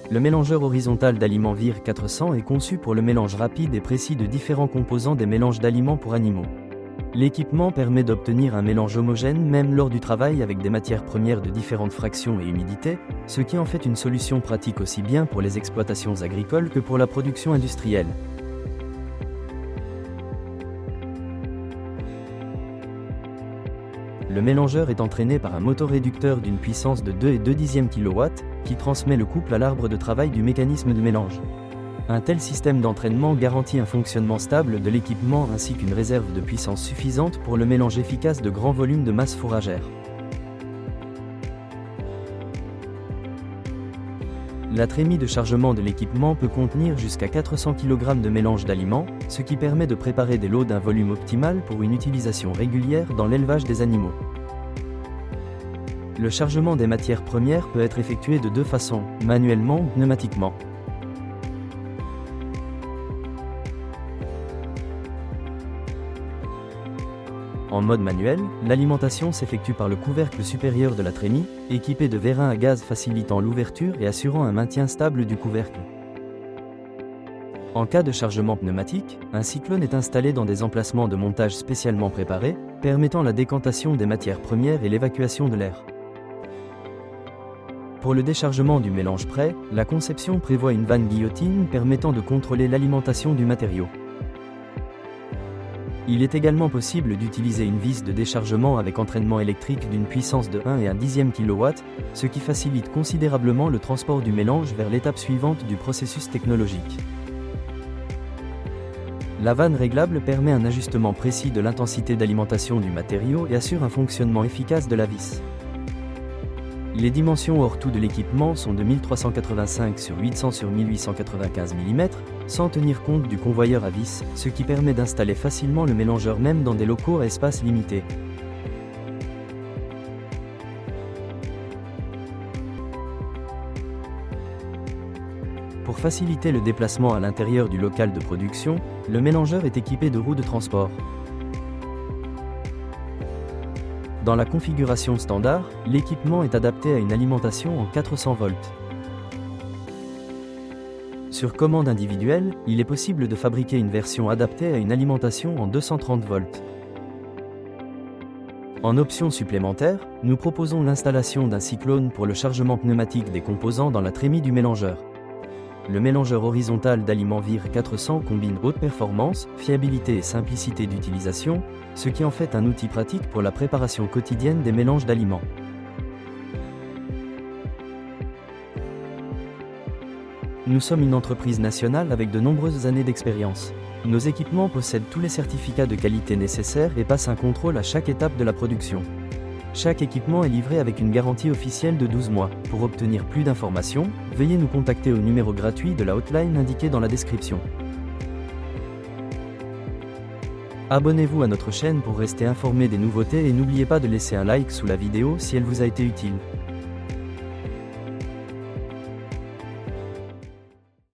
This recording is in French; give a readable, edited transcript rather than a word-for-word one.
Le mélangeur horizontal d'aliments VIR 400 est conçu pour le mélange rapide et précis de différents composants des mélanges d'aliments pour animaux. L'équipement permet d'obtenir un mélange homogène même lors du travail avec des matières premières de différentes fractions et humidités, ce qui en fait une solution pratique aussi bien pour les exploitations agricoles que pour la production industrielle. Le mélangeur est entraîné par un motoréducteur d'une puissance de 2,2 kW, qui transmet le couple à l'arbre de travail du mécanisme de mélange. Un tel système d'entraînement garantit un fonctionnement stable de l'équipement ainsi qu'une réserve de puissance suffisante pour le mélange efficace de grands volumes de masse fourragère. La trémie de chargement de l'équipement peut contenir jusqu'à 400 kg de mélange d'aliments, ce qui permet de préparer des lots d'un volume optimal pour une utilisation régulière dans l'élevage des animaux. Le chargement des matières premières peut être effectué de deux façons, manuellement ou pneumatiquement. En mode manuel, l'alimentation s'effectue par le couvercle supérieur de la trémie, équipé de vérins à gaz facilitant l'ouverture et assurant un maintien stable du couvercle. En cas de chargement pneumatique, un cyclone est installé dans des emplacements de montage spécialement préparés, permettant la décantation des matières premières et l'évacuation de l'air. Pour le déchargement du mélange prêt, la conception prévoit une vanne guillotine permettant de contrôler l'alimentation du matériau. Il est également possible d'utiliser une vis de déchargement avec entraînement électrique d'une puissance de 1,1 kW, ce qui facilite considérablement le transport du mélange vers l'étape suivante du processus technologique. La vanne réglable permet un ajustement précis de l'intensité d'alimentation du matériau et assure un fonctionnement efficace de la vis. Les dimensions hors tout de l'équipement sont de 1385 sur 800 sur 1895 mm, sans tenir compte du convoyeur à vis, ce qui permet d'installer facilement le mélangeur même dans des locaux à espace limité. Pour faciliter le déplacement à l'intérieur du local de production, le mélangeur est équipé de roues de transport. Dans la configuration standard, l'équipement est adapté à une alimentation en 400 volts. Sur commande individuelle, il est possible de fabriquer une version adaptée à une alimentation en 230 volts. En option supplémentaire, nous proposons l'installation d'un cyclone pour le chargement pneumatique des composants dans la trémie du mélangeur. Le mélangeur horizontal d'aliments VIR 400 combine haute performance, fiabilité et simplicité d'utilisation, ce qui en fait un outil pratique pour la préparation quotidienne des mélanges d'aliments. Nous sommes une entreprise nationale avec de nombreuses années d'expérience. Nos équipements possèdent tous les certificats de qualité nécessaires et passent un contrôle à chaque étape de la production. Chaque équipement est livré avec une garantie officielle de 12 mois. Pour obtenir plus d'informations, veuillez nous contacter au numéro gratuit de la hotline indiqué dans la description. Abonnez-vous à notre chaîne pour rester informé des nouveautés et n'oubliez pas de laisser un like sous la vidéo si elle vous a été utile.